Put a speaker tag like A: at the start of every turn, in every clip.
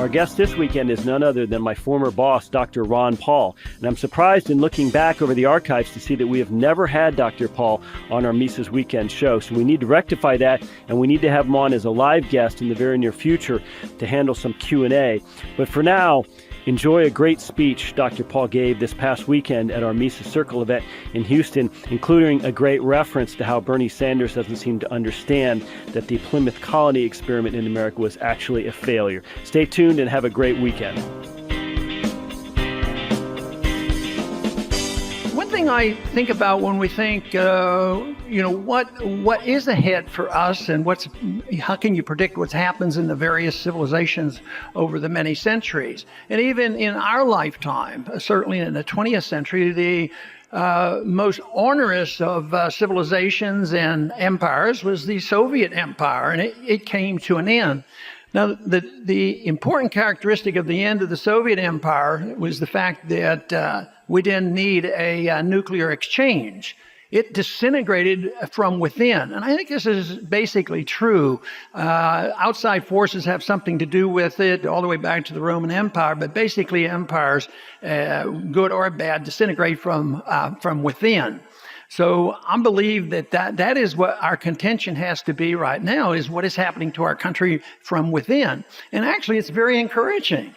A: Our guest this weekend is none other than my former boss, Dr. Ron Paul. And I'm surprised in looking back over the archives to see that we have never had Dr. Paul on our Mises Weekend show. So we need to rectify that, and we need to have him on as a live guest in the very near future to handle some Q&A. But for now, enjoy a great speech Dr. Paul gave this past weekend at our Mises Circle event in Houston, including a great reference to how Bernie Sanders doesn't seem to understand that the Plymouth colony experiment in America was actually a failure. Stay tuned and have a great weekend.
B: One thing I think about when we think, what is ahead for us, and how can you predict what happens in the various civilizations over the many centuries? And even in our lifetime, certainly in the 20th century, the most onerous of civilizations and empires was the Soviet Empire, and it came to an end. Now, the important characteristic of the end of the Soviet Empire was the fact that we didn't need a nuclear exchange. It disintegrated from within. And I think this is basically true. Outside forces have something to do with it, all the way back to the Roman Empire. But basically, empires, good or bad, disintegrate from within. So I believe that is what our contention has to be right now, is what is happening to our country from within. And actually, it's very encouraging.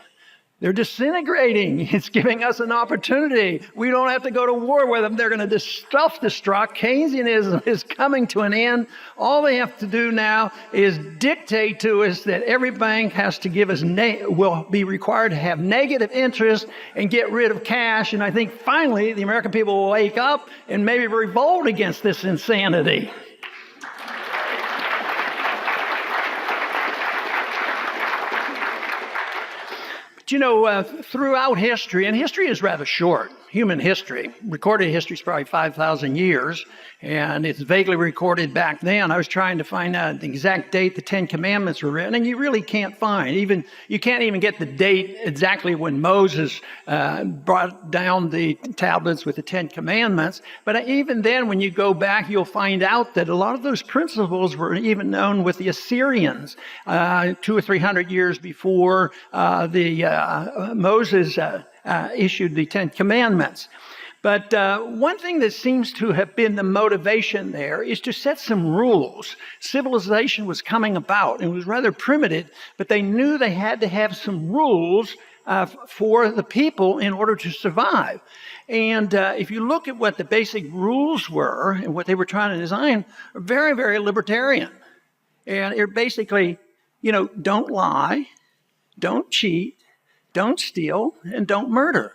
B: They're disintegrating. It's giving us an opportunity. We don't have to go to war with them. They're going to self-destruct. Keynesianism is coming to an end. All they have to do now is dictate to us that every bank has to give us will be required to have negative interest and get rid of cash. And I think finally the American people will wake up and maybe revolt against this insanity. But throughout history, and history is rather short, human history, recorded history is probably 5,000 years, and it's vaguely recorded back then. I was trying to find out the exact date the Ten Commandments were written, and you really can't find. You can't even get the date exactly when Moses brought down the tablets with the Ten Commandments. But even then, when you go back, you'll find out that a lot of those principles were even known with the Assyrians 200 or 300 years before Moses issued the Ten Commandments. But one thing that seems to have been the motivation there is to set some rules. Civilization was coming about, and it was rather primitive, but they knew they had to have some rules for the people in order to survive. And if you look at what the basic rules were and what they were trying to design, are very, very libertarian. And it basically, don't lie, don't cheat, don't steal, and don't murder.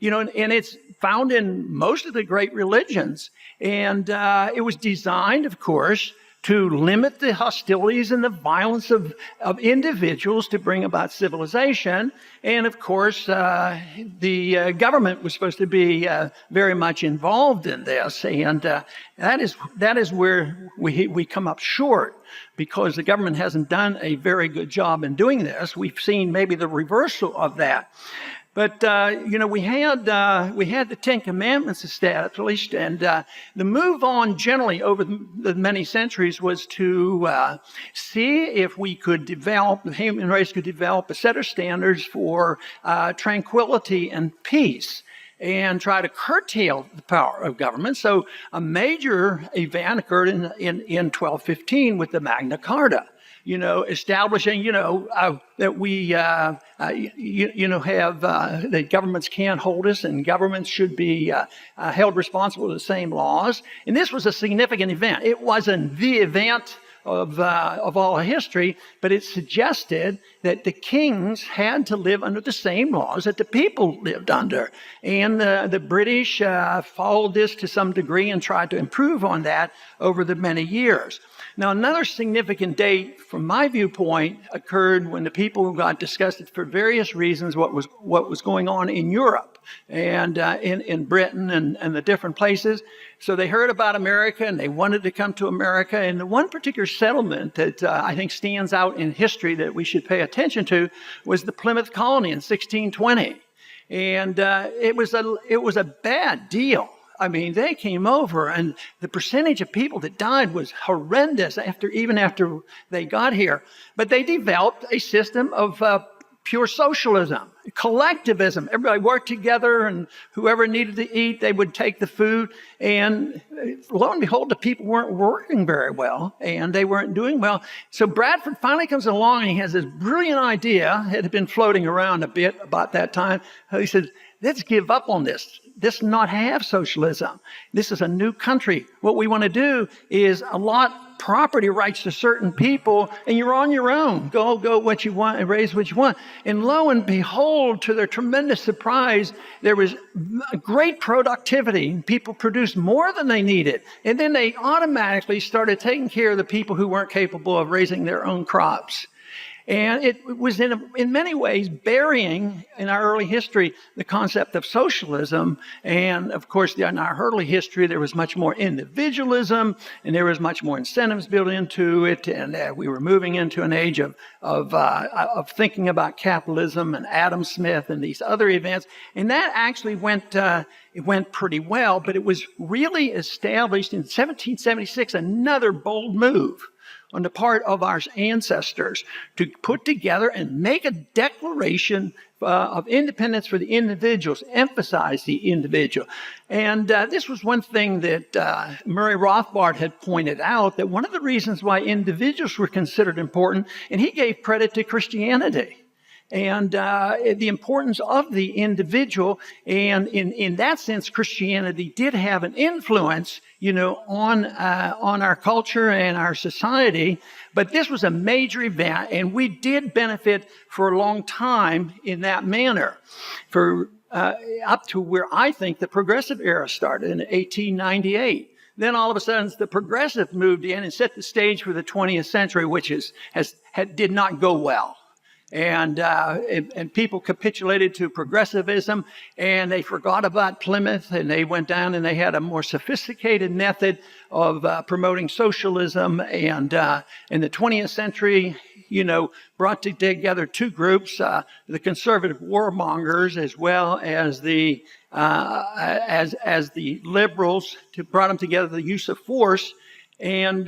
B: And it's found in most of the great religions. And it was designed, of course, to limit the hostilities and the violence of individuals to bring about civilization. And of course, the government was supposed to be very much involved in this. And that is where we come up short, because the government hasn't done a very good job in doing this. We've seen maybe the reversal of that. But, we had the Ten Commandments established, and the move on generally over the many centuries was to see if the human race could develop a set of standards for tranquility and peace, and try to curtail the power of government. So a major event occurred in 1215 with the Magna Carta. Establishing, that we, have, that governments can't hold us, and governments should be held responsible for the same laws. And this was a significant event. It wasn't the event of all history, but it suggested that the kings had to live under the same laws that the people lived under. And the British followed this to some degree and tried to improve on that over the many years. Now, another significant date, from my viewpoint, occurred when the people got disgusted for various reasons what was going on in Europe and in Britain and the different places. So they heard about America and they wanted to come to America. And the one particular settlement that I think stands out in history that we should pay attention to was the Plymouth colony in 1620. And it was a bad deal. I mean, they came over, and the percentage of people that died was horrendous even after they got here. But they developed a system of pure socialism, collectivism. Everybody worked together, and whoever needed to eat, they would take the food. And lo and behold, the people weren't working very well, and they weren't doing well. So Bradford finally comes along, and he has this brilliant idea. It had been floating around a bit about that time. He said, let's give up on this. This not have socialism. This is a new country. What we want to do is allot property rights to certain people, and you're on your own. Go what you want and raise what you want. And lo and behold, to their tremendous surprise, there was great productivity. People produced more than they needed. And then they automatically started taking care of the people who weren't capable of raising their own crops. And it was in many ways burying in our early history the concept of socialism. And of course, in our early history, there was much more individualism, and there was much more incentives built into it. And we were moving into an age of thinking about capitalism and Adam Smith and these other events. And that actually went pretty well, but it was really established in 1776, another bold move on the part of our ancestors to put together and make a declaration of independence for the individuals, emphasize the individual. And this was one thing that Murray Rothbard had pointed out, that one of the reasons why individuals were considered important, and he gave credit to Christianity and the importance of the individual. And in that sense, Christianity did have an influence, on our culture and our society. But this was a major event, and we did benefit for a long time in that manner, for up to where I think the progressive era started in 1898. Then all of a sudden, the progressive moved in and set the stage for the 20th century, which did not go well. And people capitulated to progressivism, and they forgot about Plymouth, and they went down and they had a more sophisticated method of promoting socialism. And in the 20th century, brought together two groups: the conservative warmongers, as well as the liberals, brought them together, the use of force. And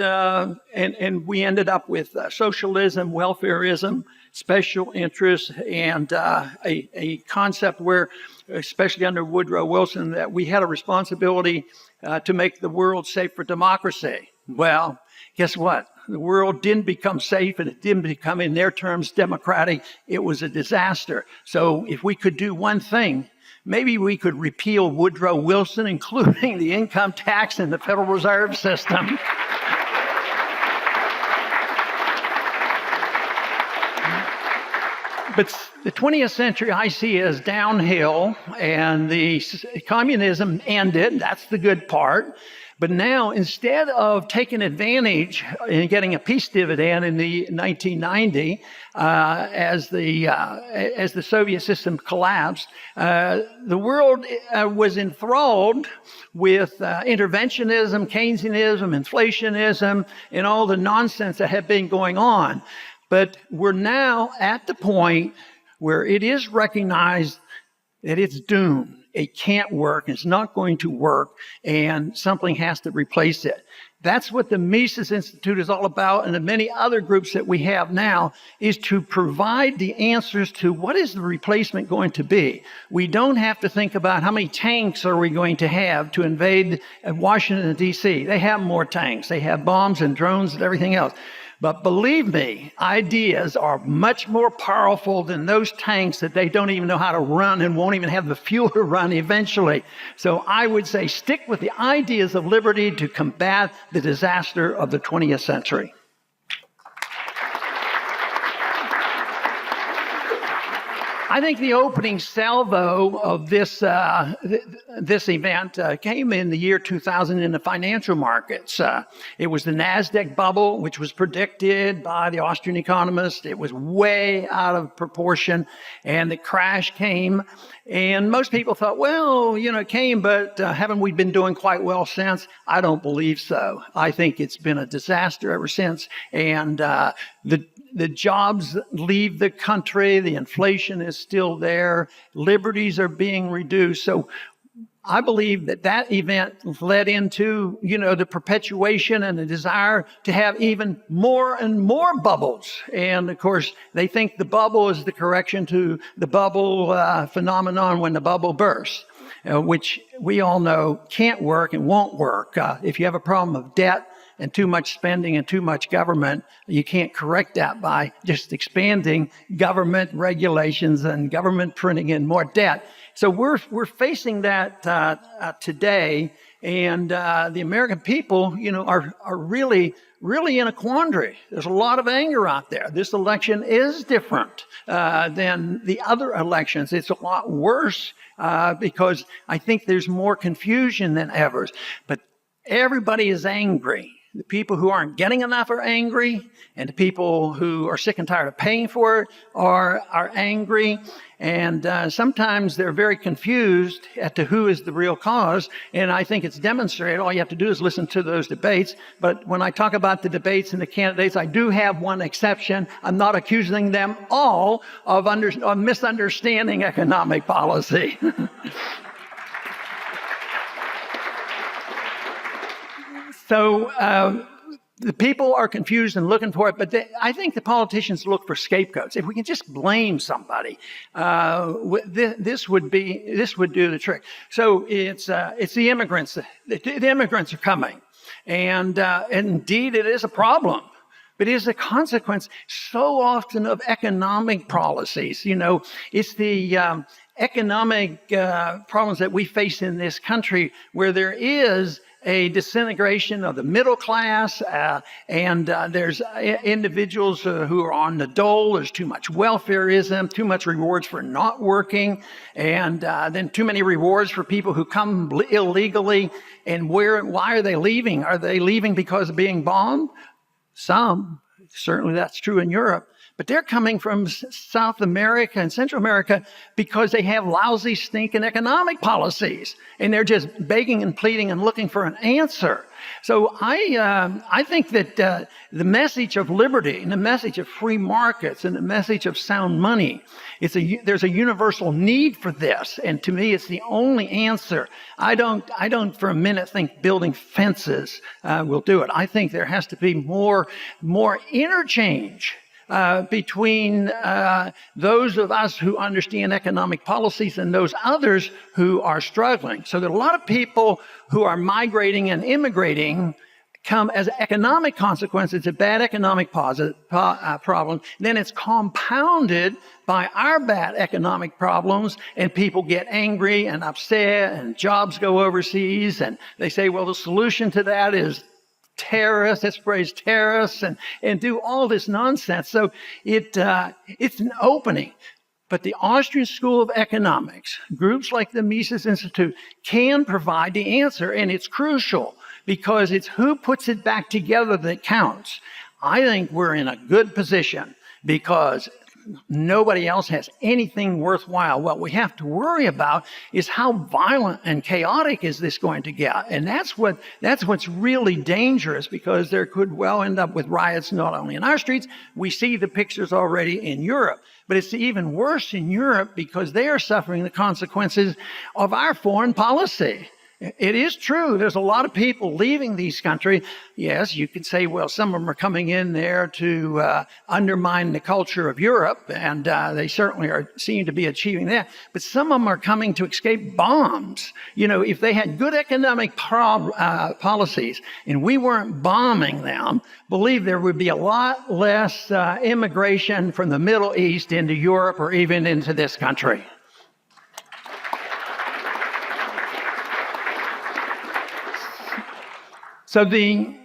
B: we ended up with socialism, welfarism, special interests, and a concept where, especially under Woodrow Wilson, that we had a responsibility to make the world safe for democracy. Well, guess what? The world didn't become safe, and it didn't become, in their terms, democratic. It was a disaster. So if we could do one thing, maybe we could repeal Woodrow Wilson, including the income tax and the Federal Reserve System. But the 20th century I see as downhill, and the communism ended. That's the good part. But now, instead of taking advantage and getting a peace dividend in the 1990, as the Soviet system collapsed, the world was enthralled with interventionism, Keynesianism, inflationism, and all the nonsense that had been going on. But we're now at the point where it is recognized that it's doomed. It can't work. It's not going to work, and something has to replace it. That's what the Mises Institute is all about, and the many other groups that we have now, is to provide the answers to what is the replacement going to be. We don't have to think about how many tanks are we going to have to invade Washington, D.C. They have more tanks. They have bombs and drones and everything else. But believe me, ideas are much more powerful than those tanks that they don't even know how to run and won't even have the fuel to run eventually. So I would say stick with the ideas of liberty to combat the disaster of the 20th century. I think the opening salvo of this event came in the year 2000 in the financial markets. It was the NASDAQ bubble, which was predicted by the Austrian economist. It was way out of proportion, and the crash came. And most people thought, well, it came, but haven't we been doing quite well since? I don't believe so. I think it's been a disaster ever since. And the jobs leave the country. The inflation is still there. Liberties are being reduced. So I believe that event led into, the perpetuation and the desire to have even more and more bubbles. And of course, they think the bubble is the correction to the bubble phenomenon when the bubble bursts, which we all know can't work and won't work. If you have a problem of debt and too much spending and too much government, you can't correct that by just expanding government regulations and government printing in more debt. So we're facing that today, and the American people, are really in a quandary. There's a lot of anger out there. This election is different than the other elections. It's a lot worse because I think there's more confusion than ever. But everybody is angry. The people who aren't getting enough are angry, and the people who are sick and tired of paying for it are angry. And sometimes they're very confused as to who is the real cause. And I think it's demonstrated. All you have to do is listen to those debates. But when I talk about the debates and the candidates, I do have one exception. I'm not accusing them all of misunderstanding economic policy. So the people are confused and looking for it, but I think the politicians look for scapegoats. If we can just blame somebody, this would do the trick. So it's the immigrants. The immigrants are coming, and indeed it is a problem. But it is a consequence so often of economic policies. It's the economic problems that we face in this country where there is a disintegration of the middle class, and there's individuals who are on the dole. There's too much welfareism, too much rewards for not working, and then too many rewards for people who come illegally. And why are they leaving? Are they leaving because of being bombed? Some, certainly that's true in Europe. But they're coming from South America and Central America because they have lousy, stinking economic policies. And they're just begging and pleading and looking for an answer. So I think that the message of liberty and the message of free markets and the message of sound money, there's a universal need for this. And to me, it's the only answer. I don't for a minute think building fences will do it. I think there has to be more interchange between those of us who understand economic policies and those others who are struggling. So there are a lot of people who are migrating and immigrating come as an economic consequence. It's a bad economic problem. Then it's compounded by our bad economic problems, and people get angry and upset, and jobs go overseas, and they say, well, the solution to that is terrorists, let's raise terrorists and do all this nonsense. So it's an opening. But the Austrian School of Economics, groups like the Mises Institute, can provide the answer, and it's crucial because it's who puts it back together that counts. I think we're in a good position because nobody else has anything worthwhile. What we have to worry about is how violent and chaotic is this going to get. And that's what's really dangerous, because there could well end up with riots not only in our streets. We see the pictures already in Europe. But it's even worse in Europe because they are suffering the consequences of our foreign policy. It is true. There's a lot of people leaving these countries. Yes, you could say, well, some of them are coming in there to undermine the culture of Europe, and they certainly seem to be achieving that. But some of them are coming to escape bombs. If they had good economic policies and we weren't bombing them, believe there would be a lot less immigration from the Middle East into Europe or even into this country. So the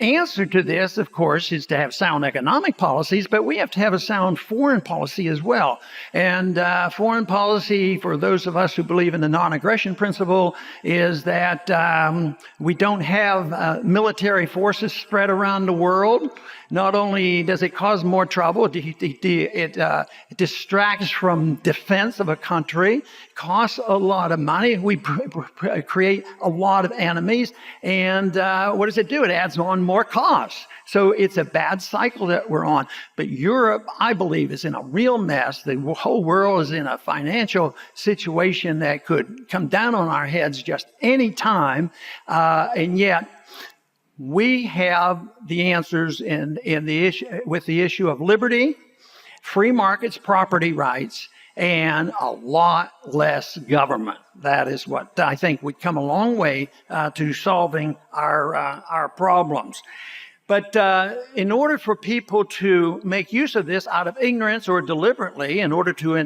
B: answer to this, of course, is to have sound economic policies, but we have to have a sound foreign policy as well. And foreign policy, for those of us who believe in the non-aggression principle, is that we don't have military forces spread around the world. Not only does it cause more trouble, it distracts from defense of a country, costs a lot of money, we create a lot of enemies, and what does it do? It adds on more costs. So it's a bad cycle that we're on. But Europe, I believe, is in a real mess. The whole world is in a financial situation that could come down on our heads just any time. And yet, we have the answers in the issue with the issue of liberty, free markets, property rights, and a lot less government. That is what I think would come a long way to solving our problems. But in order for people to make use of this out of ignorance or deliberately, in order to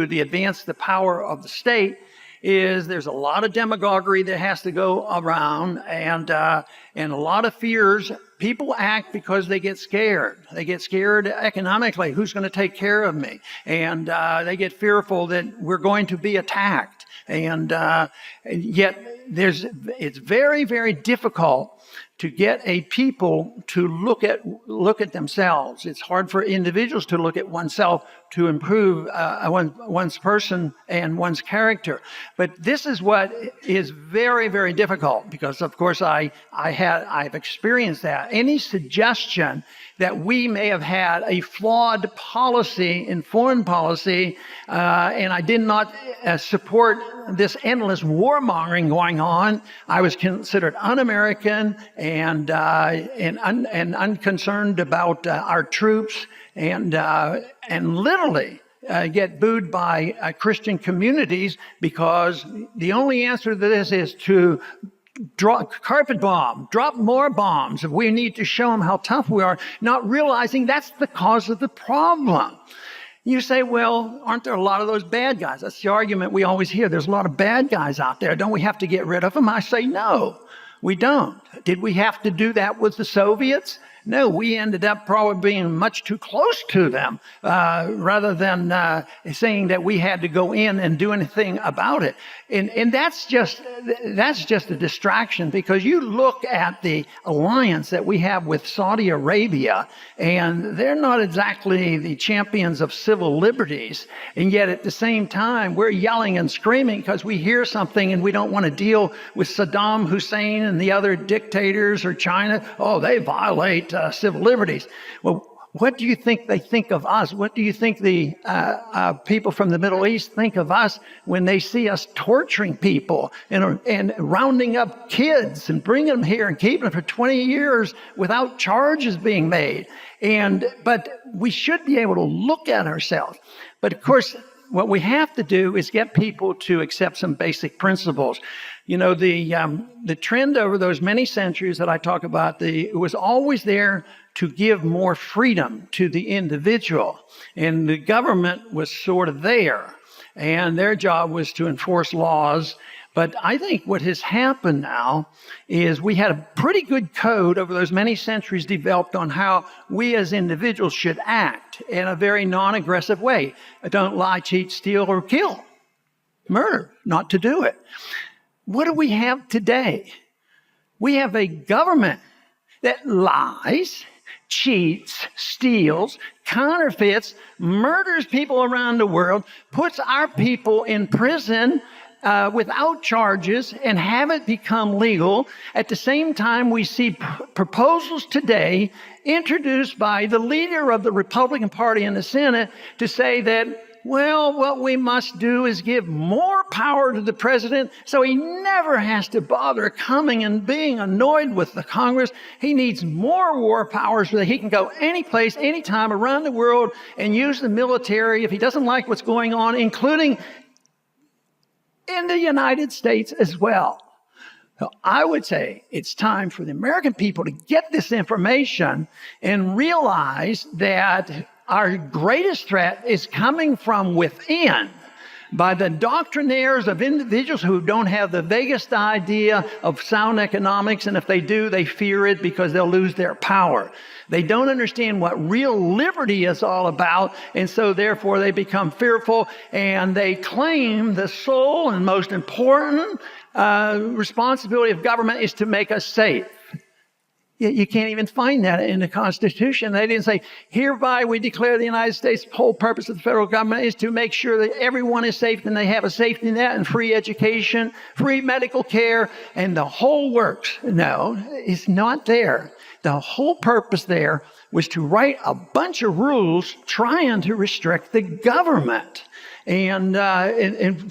B: advance the power of the state, there's a lot of demagoguery that has to go around, and a lot of fears. People act because they get scared. They get scared economically. Who's going to take care of me? And they get fearful that we're going to be attacked. And yet, it's very, very difficult to get a people to look at themselves. It's hard for individuals to look at oneself to improve one's person and one's character. But this is what is very, very difficult, because of course I've experienced that. Any suggestion that we may have had a flawed policy in foreign policy, and I did not support this endless warmongering going on. I was considered un-American and unconcerned about our troops, and literally get booed by Christian communities, because the only answer to this is to drop more bombs. We need to show them how tough we are, not realizing that's the cause of the problem. You say, well, aren't there a lot of those bad guys? That's the argument we always hear. There's a lot of bad guys out there. Don't we have to get rid of them? I say, no, we don't. Did we have to do that with the Soviets? No, we ended up probably being much too close to them, rather than saying that we had to go in and do anything about it. And that's just a distraction, because you look at the alliance that we have with Saudi Arabia, and they're not exactly the champions of civil liberties. And yet at the same time, we're yelling and screaming because we hear something and we don't want to deal with Saddam Hussein and the other dictators, or China. Oh, they violate civil liberties. Well, what do you think they think of us? What do you think the people from the Middle East think of us when they see us torturing people and rounding up kids and bringing them here and keeping them for 20 years without charges being made? But we should be able to look at ourselves. But of course, what we have to do is get people to accept some basic principles. You know, the trend over those many centuries that I talk about, it was always there to give more freedom to the individual. And the government was sort of there, and their job was to enforce laws. But I think what has happened now is we had a pretty good code over those many centuries developed on how we as individuals should act in a very non-aggressive way. Don't lie, cheat, steal, or kill. Murder, not to do it. What do we have today? We have a government that lies, cheats, steals, counterfeits, murders people around the world, puts our people in prison without charges and have it become legal. At the same time, we see proposals today introduced by the leader of the Republican Party in the Senate to say that, well, what we must do is give more power to the president so he never has to bother coming and being annoyed with the Congress. He needs more war powers so that he can go any place, anytime around the world and use the military if he doesn't like what's going on, including in the United States as well. So I would say it's time for the American people to get this information and realize that our greatest threat is coming from within, by the doctrinaires of individuals who don't have the vaguest idea of sound economics, and if they do, they fear it because they'll lose their power. They don't understand what real liberty is all about, and so therefore they become fearful, and they claim the sole and most important responsibility of government is to make us safe. You can't even find that in the Constitution. They didn't say, hereby we declare the United States, the whole purpose of the federal government is to make sure that everyone is safe and they have a safety net and free education, free medical care, and the whole works. No, it's not there. the whole purpose there was to write a bunch of rules trying to restrict the government and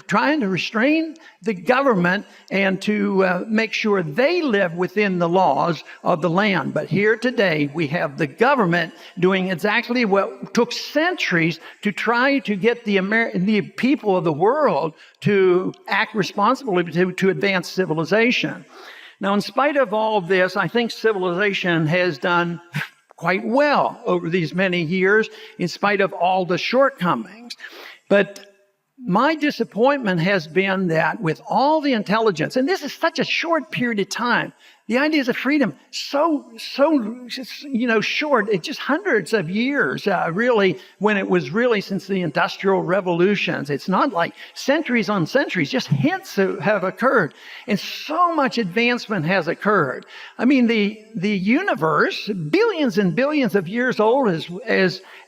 B: trying to restrain the government and to make sure they live within the laws of the land. But here today, we have the government doing exactly what took centuries to try to get the people of the world to act responsibly to advance civilization. Now, in spite of all of this, I think civilization has done quite well over these many years, in spite of all the shortcomings. But my disappointment has been that with all the intelligence, and this is such a short period of time, the ideas of freedom so short, it's just hundreds of years, really, when it was really since the Industrial Revolutions. It's not like centuries on centuries, just hints have occurred. And so much advancement has occurred. I mean, the universe, billions and billions of years old,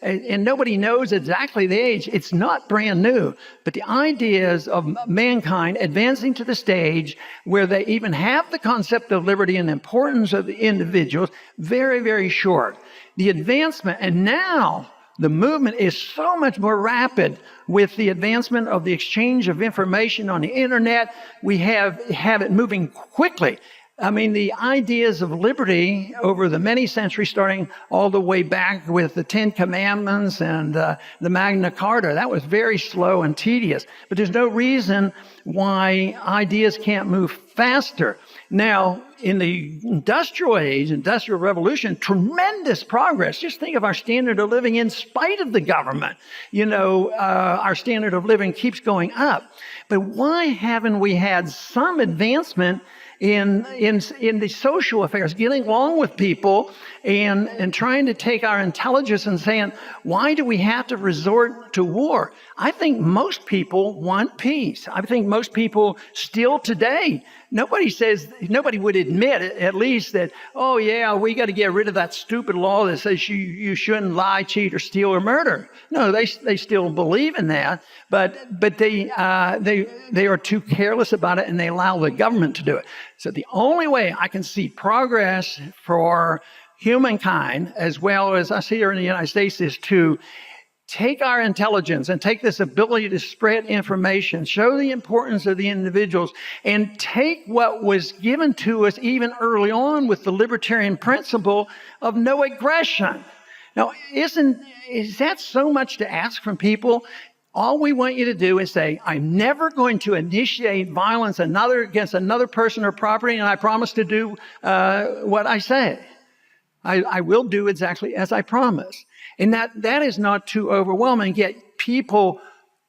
B: and nobody knows exactly the age. It's not brand new. But the ideas of mankind advancing to the stage where they even have the concept of liberty and importance of the individuals, very, very short. The advancement, and now the movement is so much more rapid with the advancement of the exchange of information on the internet. We have it moving quickly. I mean, the ideas of liberty over the many centuries, starting all the way back with the Ten Commandments and the Magna Carta, that was very slow and tedious. But there's no reason why ideas can't move faster. Now, in the industrial age, industrial revolution, tremendous progress. Just think of our standard of living in spite of the government. Our standard of living keeps going up. But why haven't we had some advancement in the social affairs, getting along with people and trying to take our intelligence and saying, why do we have to resort to war? I think most people want peace. I think most people still today, nobody would admit, at least, that, oh yeah, we got to get rid of that stupid law that says you shouldn't lie, cheat, or steal or murder. No, they still believe in that, but they are too careless about it, and they allow the government to do it. So the only way I can see progress for humankind, as well as us here in the United States, is to take our intelligence and take this ability to spread information, show the importance of the individuals, and take what was given to us even early on with the libertarian principle of no aggression. Now, is that so much to ask from people? All we want you to do is say, I'm never going to initiate violence against another person or property, and I promise to do what I say. I will do exactly as I promise. And that is not too overwhelming, yet people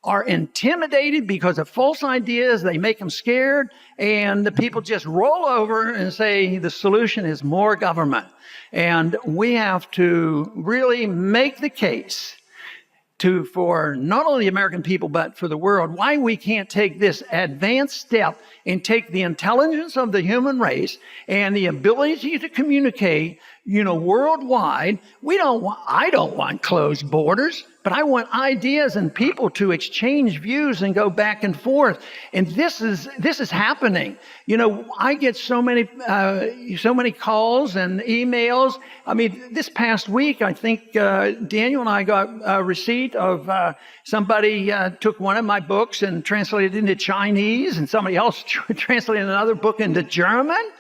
B: are intimidated because of false ideas. They make them scared, and the people just roll over and say the solution is more government. And we have to really make the case for not only the American people, but for the world, why we can't take this advanced step and take the intelligence of the human race and the ability to communicate, worldwide. I don't want closed borders, but I want ideas and people to exchange views and go back and forth. And this is happening. I get so many calls and emails. I mean, this past week, I think Daniel and I got a receipt of somebody took one of my books and translated it into Chinese, and somebody else translated another book into German.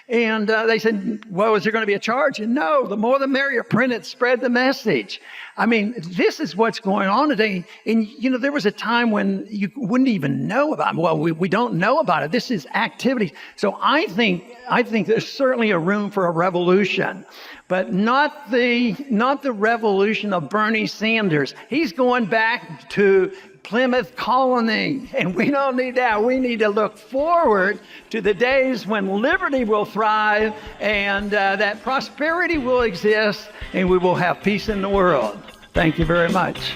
B: And they said, well, is there going to be a charge? And no, the more the merrier. Print it, spread the message. I mean, this is what's going on today. And, there was a time when you wouldn't even know about it. Well, we don't know about it. This is activity. So I think there's certainly a room for a revolution, but not the revolution of Bernie Sanders. He's going back to Plymouth Colony, and we don't need that. We need to look forward to the days when liberty will thrive and that prosperity will exist, and we will have peace in the world. Thank you very much.